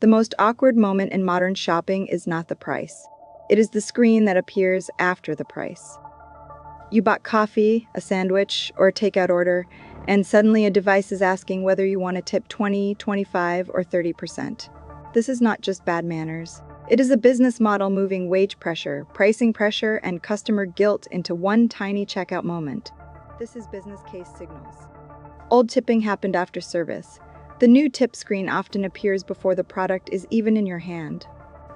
The most awkward moment in modern shopping is not the price. It is the screen that appears after the price. You bought coffee, a sandwich, or a takeout order, and suddenly a device is asking whether you want to tip 20, 25, or 30%. This is not just bad manners. It is a business model moving wage pressure, pricing pressure, and customer guilt into one tiny checkout moment. This is business case signals. Old tipping happened after service. The new tip screen often appears before the product is even in your hand.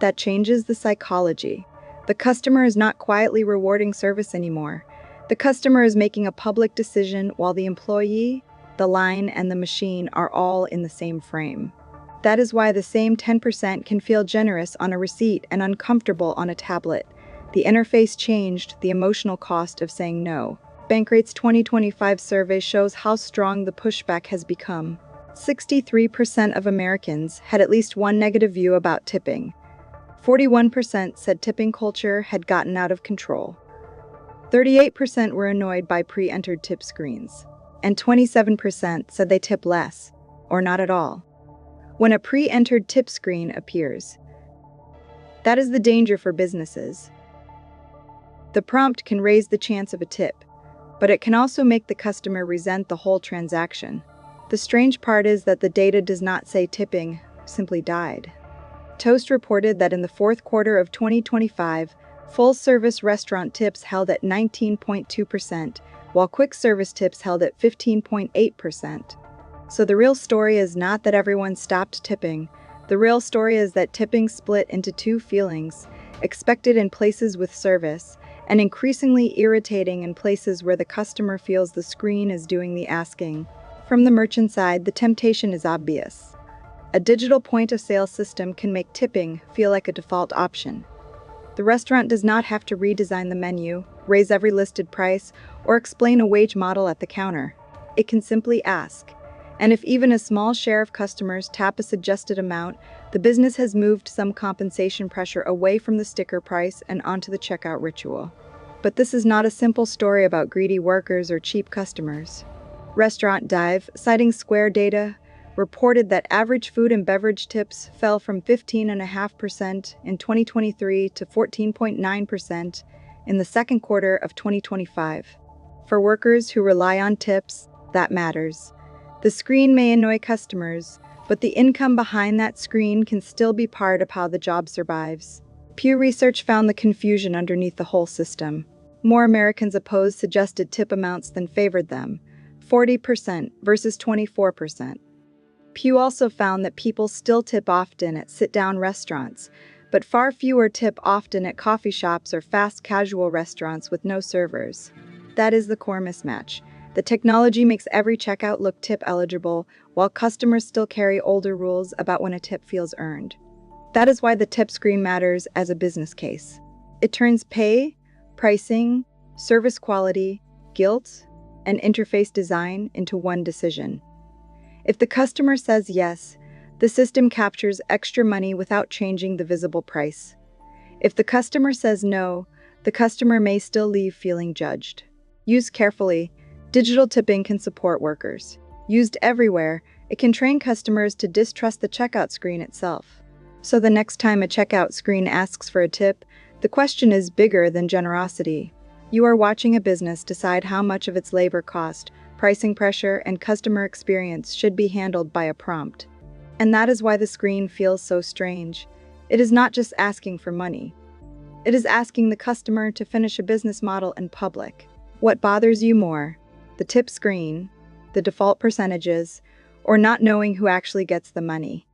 That changes the psychology. The customer is not quietly rewarding service anymore. The customer is making a public decision while the employee, the line, and the machine are all in the same frame. That is why the same 10% can feel generous on a receipt and uncomfortable on a tablet. The interface changed the emotional cost of saying no. Bankrate's 2025 survey shows how strong the pushback has become. 63% of Americans had at least one negative view about tipping. 41% said tipping culture had gotten out of control. 38% were annoyed by pre-entered tip screens. And 27% said they tip less, or not at all, when a pre-entered tip screen appears. That is the danger for businesses. The prompt can raise the chance of a tip, but it can also make the customer resent the whole transaction. The strange part is that the data does not say tipping simply died. Toast reported that in the fourth quarter of 2025, full-service restaurant tips held at 19.2%, while quick-service tips held at 15.8%. So the real story is not that everyone stopped tipping. The real story is that tipping split into two feelings: expected in places with service, and increasingly irritating in places where the customer feels the screen is doing the asking. From the merchant side, the temptation is obvious. A digital point-of-sale system can make tipping feel like a default option. The restaurant does not have to redesign the menu, raise every listed price, or explain a wage model at the counter. It can simply ask. And if even a small share of customers tap a suggested amount, the business has moved some compensation pressure away from the sticker price and onto the checkout ritual. But this is not a simple story about greedy workers or cheap customers. Restaurant Dive, citing Square data, reported that average food and beverage tips fell from 15.5% in 2023 to 14.9% in the second quarter of 2025. For workers who rely on tips, that matters. The screen may annoy customers, but the income behind that screen can still be part of how the job survives. Pew Research found the confusion underneath the whole system. More Americans opposed suggested tip amounts than favored them, 40% versus 24%. Pew also found that people still tip often at sit-down restaurants, but far fewer tip often at coffee shops or fast casual restaurants with no servers. That is the core mismatch. The technology makes every checkout look tip eligible, while customers still carry older rules about when a tip feels earned. That is why the tip screen matters as a business case. It turns pay, pricing, service quality, guilt, and interface design into one decision. If the customer says yes, the system captures extra money without changing the visible price. If the customer says no, the customer may still leave feeling judged. Used carefully, digital tipping can support workers. Used everywhere, it can train customers to distrust the checkout screen itself. So the next time a checkout screen asks for a tip, the question is bigger than generosity. You are watching a business decide how much of its labor cost, pricing pressure, and customer experience should be handled by a prompt. And that is why the screen feels so strange. It is not just asking for money. It is asking the customer to finish a business model in public. What bothers you more? The tip screen, the default percentages, or not knowing who actually gets the money?